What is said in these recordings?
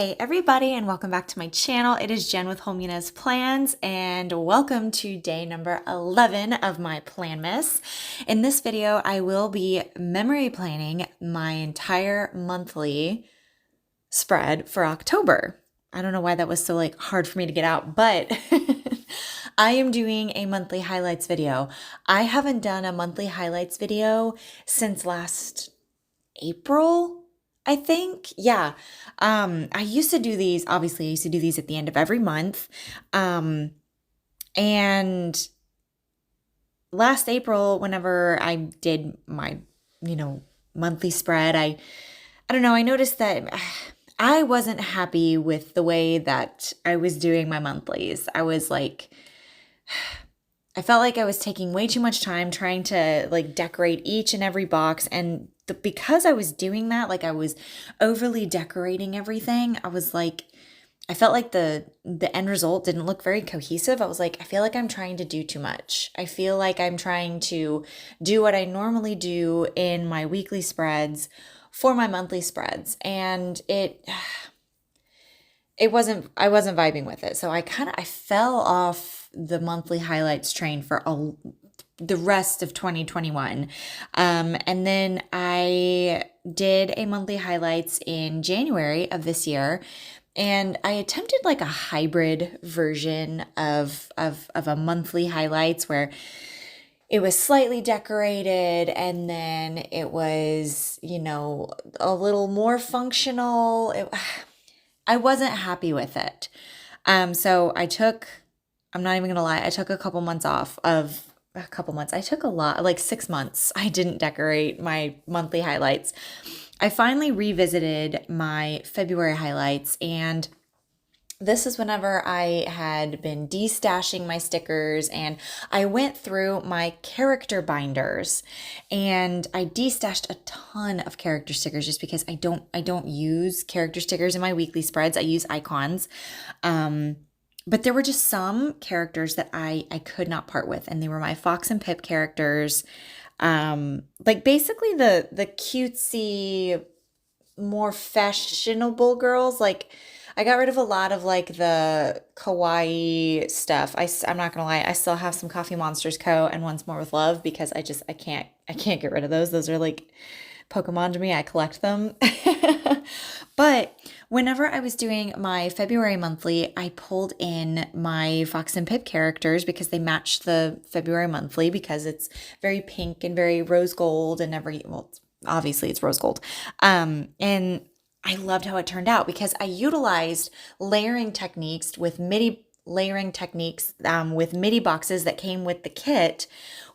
Hey everybody, and welcome back to my channel. It is Jen with Hominess Plans, and welcome to day number 11 of my Planmas. In this video, I will be memory planning my entire monthly spread for October. I don't know why that was so hard for me to get out, but I am doing a monthly highlights video. I haven't done a monthly highlights video since last April, I think. Yeah. I used to do these, obviously I used to do these at the end of every month. And last April, whenever I did my, monthly spread, I don't know, I noticed that I wasn't happy with the way that I was doing my monthlies. I felt like I was taking way too much time trying to decorate each and every box, and because I was doing that, I was overly decorating everything. I felt like the end result didn't look very cohesive. I was like, I feel like I'm trying to do too much. I feel like I'm trying to do what I normally do in my weekly spreads for my monthly spreads, and I wasn't vibing with it. So I fell off the monthly highlights train for the rest of 2021. And then I did a monthly highlights in January of this year, and I attempted a hybrid version of a monthly highlights where it was slightly decorated and then it was, a little more functional. I wasn't happy with it. So I'm not even gonna lie, I took a couple months off of a couple months. I took a lot, 6 months. I didn't decorate my monthly highlights. I finally revisited my February highlights, and this is whenever I had been destashing my stickers, and I went through my character binders, and I destashed a ton of character stickers just because I don't use character stickers in my weekly spreads. I use icons. But there were just some characters that I could not part with, and they were my Fox and Pip characters. Basically the cutesy, more fashionable girls. I got rid of a lot of the kawaii stuff. I'm not gonna lie, I still have some Coffee Monsters Co. and Once More with Love because I can't get rid of those. Those are Pokemon to me. I collect them. But whenever I was doing my February monthly, I pulled in my Fox and Pip characters because they match the February monthly because it's very pink and very rose gold and obviously it's rose gold. And I loved how it turned out because I utilized layering techniques with MIDI boxes that came with the kit,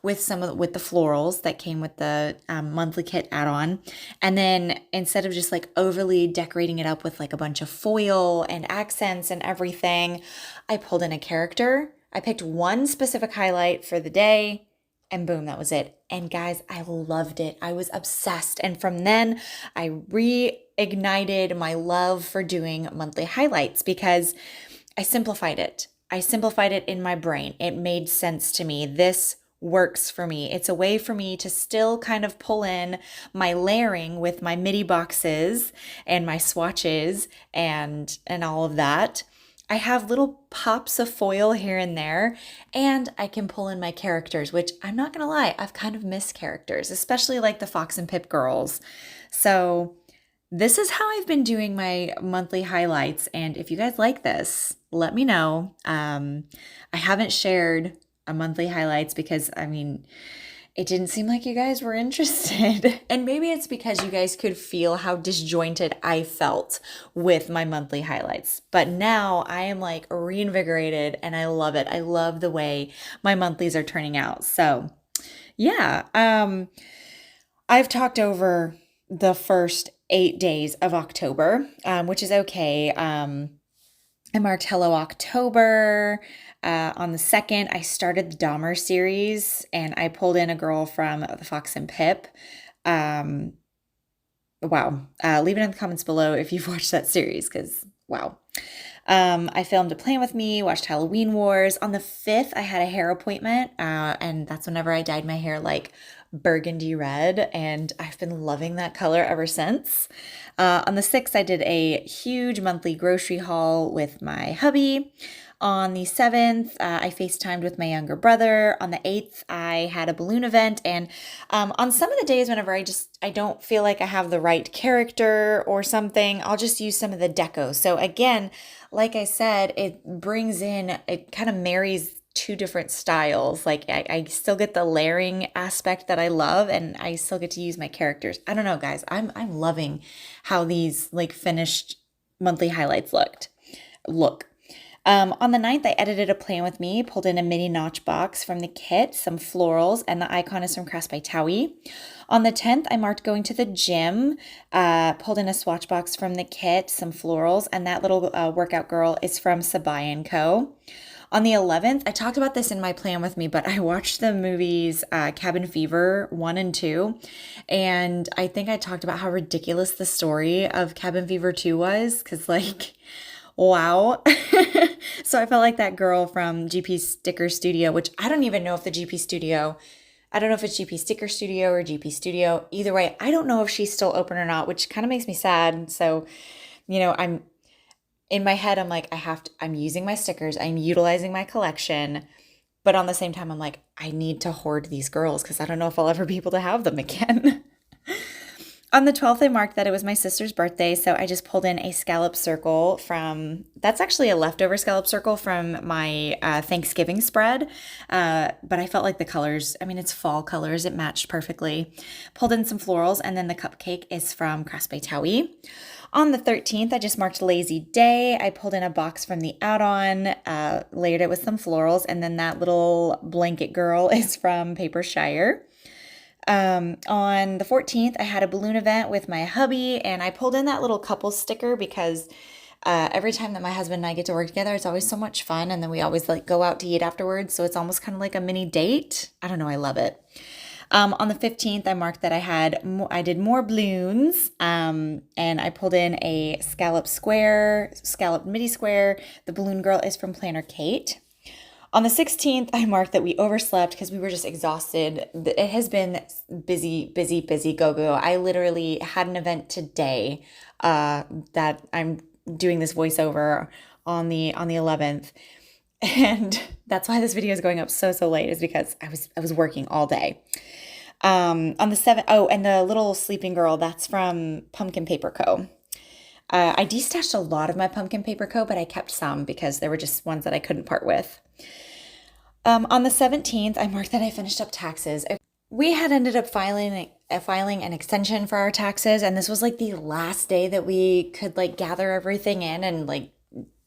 with the florals that came with the monthly kit add-on. And then instead of just overly decorating it up with a bunch of foil and accents and everything, I pulled in a character. I picked one specific highlight for the day, and boom, that was it. And guys, I loved it. I was obsessed. And from then I reignited my love for doing monthly highlights because I simplified it. I simplified it in my brain. It made sense to me. This works for me. It's a way for me to still kind of pull in my layering with my MIDI boxes and my swatches and all of that. I have little pops of foil here and there, and I can pull in my characters, which I'm not gonna lie, I've kind of missed characters, especially the Fox and Pip girls. So this is how I've been doing my monthly highlights, and if you guys like this, let me know. I haven't shared a monthly highlights because, it didn't seem like you guys were interested. And maybe it's because you guys could feel how disjointed I felt with my monthly highlights. But now I am reinvigorated and I love it. I love the way my monthlies are turning out. So yeah, I've talked over the first 8 days of October, which is okay. I marked Hello October. On the 2nd, I started the Dahmer series, and I pulled in a girl from the Fox and Pip. Wow. Leave it in the comments below if you've watched that series, because wow. I filmed A Plan With Me, watched Halloween Wars. On the 5th, I had a hair appointment, and that's whenever I dyed my hair burgundy red, and I've been loving that color ever since. On the 6th, I did a huge monthly grocery haul with my hubby. On the 7th, I FaceTimed with my younger brother. On the 8th, I had a balloon event. And on some of the days, whenever I don't feel like I have the right character or something, I'll just use some of the deco. So again, like I said, it kind of marries two different styles. Like I still get the layering aspect that I love, and I still get to use my characters. I don't know, guys. I'm loving how these like finished monthly highlights look. On the 9th, I edited a plan with me, pulled in a mini notch box from the kit, some florals, and the icon is from Crafts by Towie. On the 10th, I marked going to the gym, pulled in a swatch box from the kit, some florals, and that little workout girl is from Sabai & Co. On the 11th, I talked about this in my plan with me, but I watched the movies Cabin Fever 1 and 2, and I think I talked about how ridiculous the story of Cabin Fever 2 was, because like, wow. So I felt like that girl from GP Sticker Studio, which I don't even know if I don't know if it's GP Sticker Studio or GP Studio. Either way, I don't know if she's still open or not, which kind of makes me sad. So, I'm in my head, I'm like, I'm using my stickers, I'm utilizing my collection, but on the same time, I'm like, I need to hoard these girls because I don't know if I'll ever be able to have them again. On the 12th, I marked that it was my sister's birthday, so I just pulled in a scallop circle that's actually a leftover scallop circle from my Thanksgiving spread, but I felt like the colors, it's fall colors, it matched perfectly. Pulled in some florals, and then the cupcake is from Crafts by Towie. On the 13th, I just marked Lazy Day. I pulled in a box from the add-on, layered it with some florals, and then that little blanket girl is from Paper Shire. On the 14th, I had a balloon event with my hubby, and I pulled in that little couple sticker because every time that my husband and I get to work together, it's always so much fun, and then we always like go out to eat afterwards, so it's almost kind of like a mini date. I don't know, I love it. On the 15th, I marked that I did more balloons, and I pulled in a scallop midi square. The balloon girl is from Planner Kate. On the 16th, I marked that we overslept because we were just exhausted. It has been busy, busy, busy, go. I literally had an event today that I'm doing this voiceover on the 11th. And that's why this video is going up so late, is because I was working all day. On the 7th, and the little sleeping girl, that's from Pumpkin Paper Co. I destashed a lot of my Pumpkin Paper Co., but I kept some because there were just ones that I couldn't part with. On the 17th, I marked that I finished up taxes. We had ended up filing an extension for our taxes, and this was like the last day that we could like gather everything in and like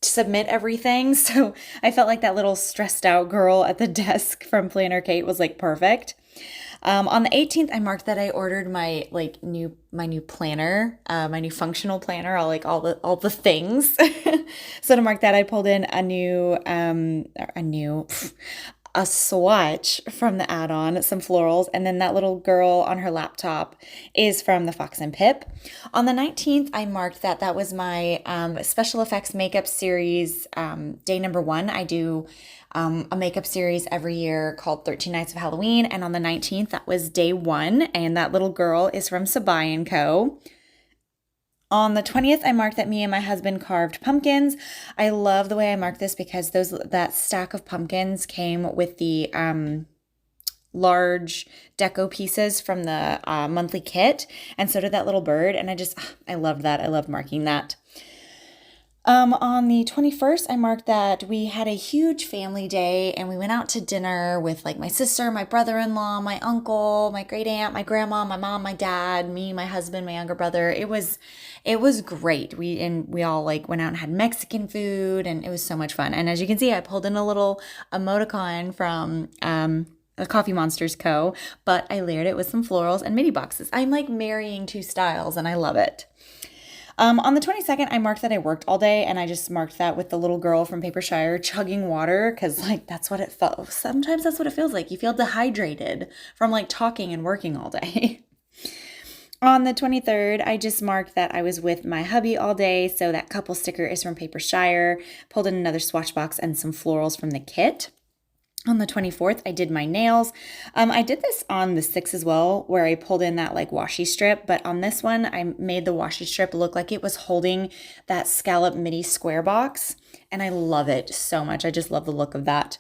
submit everything. So I felt like that little stressed out girl at the desk from Planner Kate was like perfect. On the 18th, I marked that I ordered my new planner, my new functional planner, all the things. So to mark that, I pulled in a swatch from the add-on, some florals, and then that little girl on her laptop is from the Fox and Pip. On the 19th, I marked that was my special effects makeup series, day number 1. I do a makeup series every year called 13 Nights of Halloween, and on the 19th, that was day 1, and that little girl is from Sabai & Co. On the 20th, I marked that me and my husband carved pumpkins. I love the way I marked this because that stack of pumpkins came with the large deco pieces from the monthly kit, and so did that little bird, and I loved that. I loved marking that. On the 21st, I marked that we had a huge family day, and we went out to dinner with like my sister, my brother-in-law, my uncle, my great aunt, my grandma, my mom, my dad, me, my husband, my younger brother. It was great. We all like went out and had Mexican food, and it was so much fun. And as you can see, I pulled in a little emoticon from the Coffee Monsters Co., but I layered it with some florals and mini boxes. I'm like marrying two styles, and I love it. On the 22nd, I marked that I worked all day, and I just marked that with the little girl from Paper Shire chugging water, because like that's what it felt. Sometimes that's what it feels like. You feel dehydrated from like talking and working all day. On the 23rd, I just marked that I was with my hubby all day, so that couple sticker is from Paper Shire. Pulled in another swatch box and some florals from the kit. On the 24th, I did my nails. I did this on the 6th as well, where I pulled in that like washi strip, but on this one, I made the washi strip look like it was holding that scallop mini square box, and I love it so much. I just love the look of that.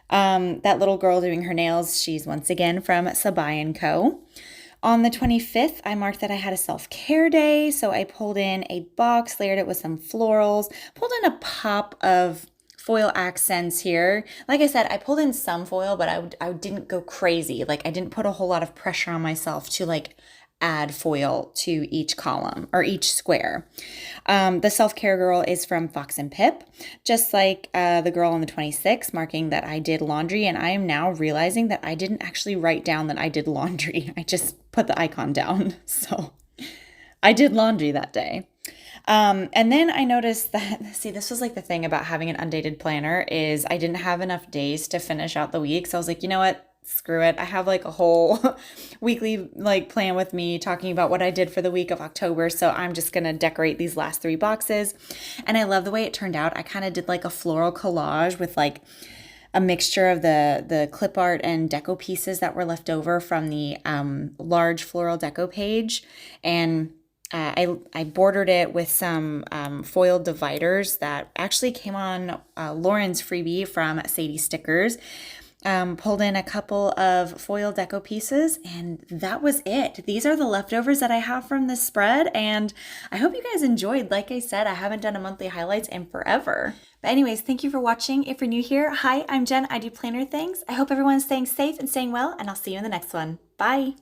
That little girl doing her nails, she's once again from Sabai & Co. On the 25th, I marked that I had a self-care day, so I pulled in a box, layered it with some florals, pulled in a pop of foil accents here. Like I said, I pulled in some foil, but I didn't go crazy. Like I didn't put a whole lot of pressure on myself to like add foil to each column or each square. The self-care girl is from Fox and Pip, just like the girl on the 26th, marking that I did laundry. And I am now realizing that I didn't actually write down that I did laundry. I just put the icon down. So I did laundry that day. And then I noticed that, see, this was like the thing about having an undated planner is I didn't have enough days to finish out the week. So I was like, you know what? Screw it. I have like a whole weekly like plan with me talking about what I did for the week of October. So I'm just going to decorate these last 3 boxes. And I love the way it turned out. I kind of did like a floral collage with like a mixture of the clip art and deco pieces that were left over from the large floral deco page. And I bordered it with some foil dividers that actually came on Lauren's freebie from Sadie Stickers. Pulled in a couple of foil deco pieces, and that was it. These are the leftovers that I have from this spread, and I hope you guys enjoyed. Like I said, I haven't done a monthly highlights in forever. But anyways, thank you for watching. If you're new here, hi, I'm Jen. I do planner things. I hope everyone's staying safe and staying well, and I'll see you in the next one. Bye.